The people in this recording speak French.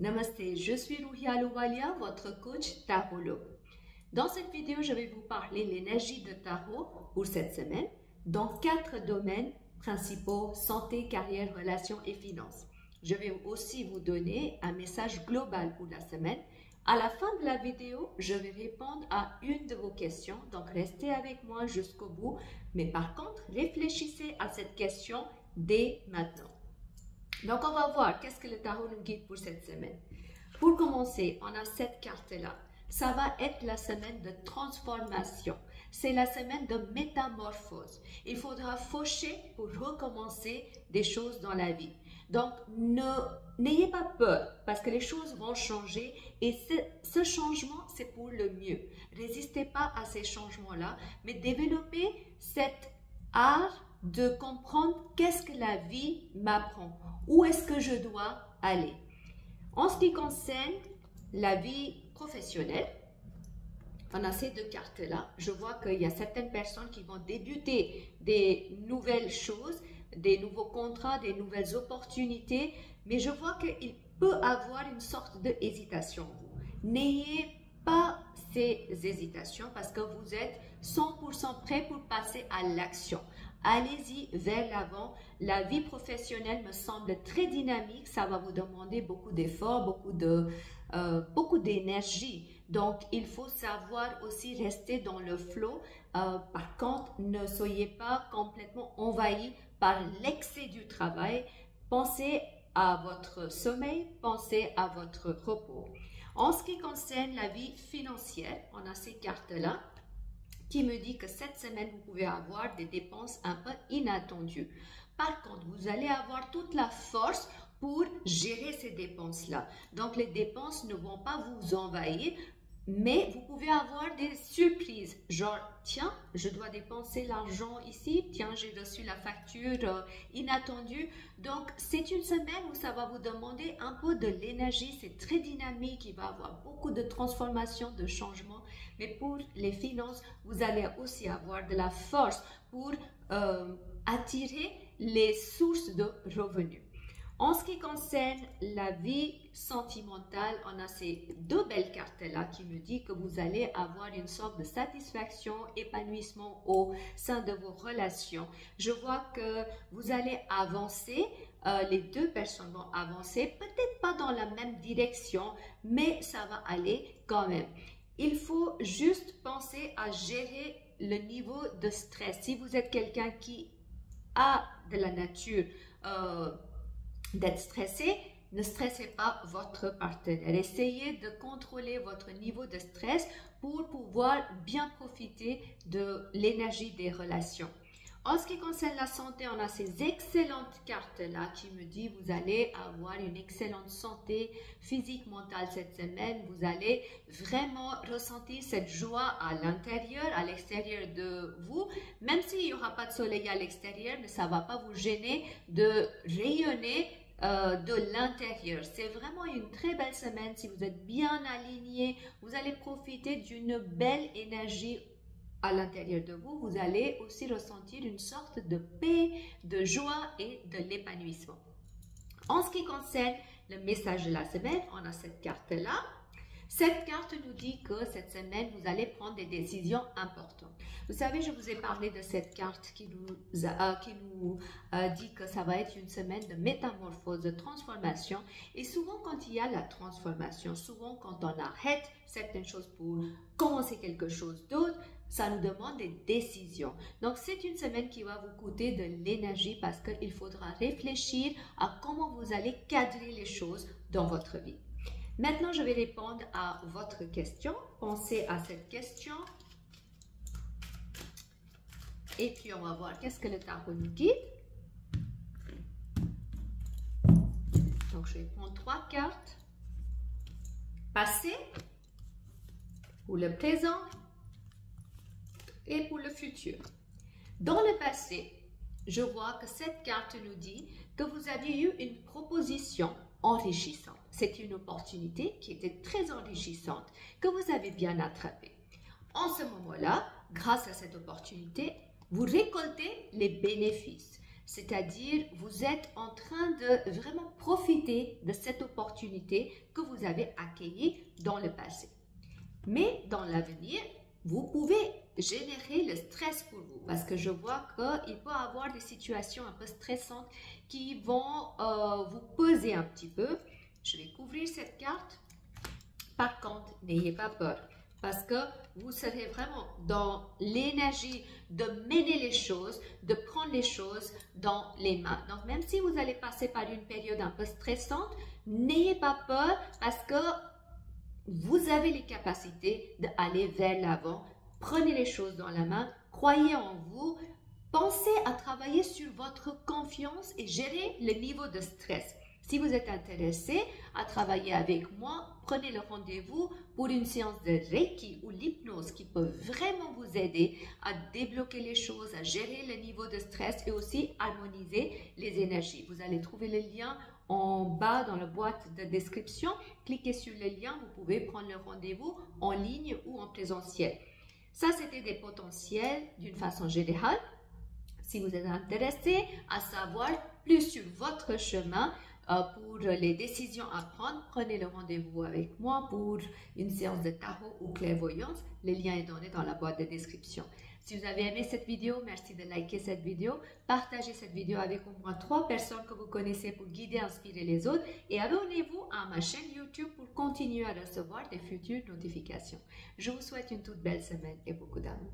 Namaste, je suis Ruhia Louvalia, votre coach tarologue. Dans cette vidéo, je vais vous parler de l'énergie de tarot pour cette semaine dans 4 domaines principaux: santé, carrière, relations et finances. Je vais aussi vous donner un message global pour la semaine. À la fin de la vidéo, je vais répondre à une de vos questions, donc restez avec moi jusqu'au bout. Mais par contre, réfléchissez à cette question dès maintenant. Donc, on va voir qu'est-ce que le tarot nous guide pour cette semaine. Pour commencer, on a cette carte-là. Ça va être la semaine de transformation. C'est la semaine de métamorphose. Il faudra faucher pour recommencer des choses dans la vie. Donc, n'ayez pas peur parce que les choses vont changer et ce changement, c'est pour le mieux. Résistez pas à ces changements-là, mais développez cet art de comprendre qu'est-ce que la vie m'apprend. Où est-ce que je dois aller? En ce qui concerne la vie professionnelle, on a ces 2 cartes-là. Je vois qu'il y a certaines personnes qui vont débuter des nouvelles choses, des nouveaux contrats, des nouvelles opportunités, mais je vois qu'il peut avoir une sorte d'hésitation. N'ayez pas ces hésitations parce que vous êtes 100% prêt pour passer à l'action. Allez-y vers l'avant. La vie professionnelle me semble très dynamique. Ça va vous demander beaucoup d'efforts, beaucoup d'énergie. Donc, il faut savoir aussi rester dans le flow. Par contre, ne soyez pas complètement envahi par l'excès du travail. Pensez à votre sommeil, pensez à votre repos. En ce qui concerne la vie financière, on a ces cartes-là qui me dit que cette semaine, vous pouvez avoir des dépenses un peu inattendues. Par contre, vous allez avoir toute la force pour gérer ces dépenses-là. Donc, les dépenses ne vont pas vous envahir, mais vous pouvez avoir des surprises. Genre, tiens, je dois dépenser l'argent ici. Tiens, j'ai reçu la facture inattendue. Donc, c'est une semaine où ça va vous demander un peu de l'énergie. C'est très dynamique. Il va y avoir beaucoup de transformations, de changements. Mais pour les finances, vous allez aussi avoir de la force pour attirer les sources de revenus. En ce qui concerne la vie sentimentale, on a ces 2 belles cartes-là qui me disent que vous allez avoir une sorte de satisfaction, épanouissement au sein de vos relations. Je vois que vous allez avancer, les 2 personnes vont avancer, peut-être pas dans la même direction, mais ça va aller quand même. Il faut juste penser à gérer le niveau de stress. Si vous êtes quelqu'un qui a de la nature d'être stressé, ne stressez pas votre partenaire. Essayez de contrôler votre niveau de stress pour pouvoir bien profiter de l'énergie des relations. En ce qui concerne la santé, on a ces excellentes cartes-là qui me disent que vous allez avoir une excellente santé physique, mentale cette semaine. Vous allez vraiment ressentir cette joie à l'intérieur, à l'extérieur de vous. Même s'il n'y aura pas de soleil à l'extérieur, mais ça ne va pas vous gêner de rayonner de l'intérieur. C'est vraiment une très belle semaine. Si vous êtes bien aligné, vous allez profiter d'une belle énergie à l'intérieur de vous. Vous allez aussi ressentir une sorte de paix, de joie et de l'épanouissement. En ce qui concerne le message de la semaine, on a cette carte-là. Cette carte nous dit que cette semaine, vous allez prendre des décisions importantes. Vous savez, je vous ai parlé de cette carte qui nous dit que ça va être une semaine de métamorphose, de transformation. Et souvent, quand il y a la transformation, souvent quand on arrête certaines choses pour commencer quelque chose d'autre, ça nous demande des décisions. Donc, c'est une semaine qui va vous coûter de l'énergie parce qu'il faudra réfléchir à comment vous allez cadrer les choses dans votre vie. Maintenant, je vais répondre à votre question. Pensez à cette question. Et puis, on va voir qu'est-ce que le tarot nous guide. Donc, je vais prendre 3 cartes. Passé, pour le présent et pour le futur. Dans le passé, je vois que cette carte nous dit que vous aviez eu une proposition enrichissante. C'est une opportunité qui était très enrichissante, que vous avez bien attrapée. En ce moment-là, grâce à cette opportunité, vous récoltez les bénéfices. C'est-à-dire, vous êtes en train de vraiment profiter de cette opportunité que vous avez accueillie dans le passé. Mais dans l'avenir, vous pouvez générer le stress pour vous parce que je vois qu'il peut y avoir des situations un peu stressantes qui vont vous peser un petit peu. Je vais couvrir cette carte. Par contre, n'ayez pas peur parce que vous serez vraiment dans l'énergie de mener les choses, de prendre les choses dans les mains. Donc, même si vous allez passer par une période un peu stressante, n'ayez pas peur parce que vous avez les capacités d'aller vers l'avant. Prenez les choses dans la main, croyez en vous, pensez à travailler sur votre confiance et gérer le niveau de stress. Si vous êtes intéressé à travailler avec moi, prenez le rendez-vous pour une séance de Reiki ou l'hypnose qui peut vraiment vous aider à débloquer les choses, à gérer le niveau de stress et aussi harmoniser les énergies. Vous allez trouver le lien en bas dans la boîte de description. Cliquez sur le lien, vous pouvez prendre le rendez-vous en ligne ou en présentiel. Ça, c'était des potentiels d'une façon générale. Si vous êtes intéressé à savoir plus sur votre chemin pour les décisions à prendre, prenez le rendez-vous avec moi pour une séance de tarot ou clairvoyance. Le lien est donné dans la boîte de description. Si vous avez aimé cette vidéo, merci de liker cette vidéo. Partagez cette vidéo avec au moins 3 personnes que vous connaissez pour guider et inspirer les autres. Et abonnez-vous à ma chaîne YouTube pour continuer à recevoir des futures notifications. Je vous souhaite une toute belle semaine et beaucoup d'amour.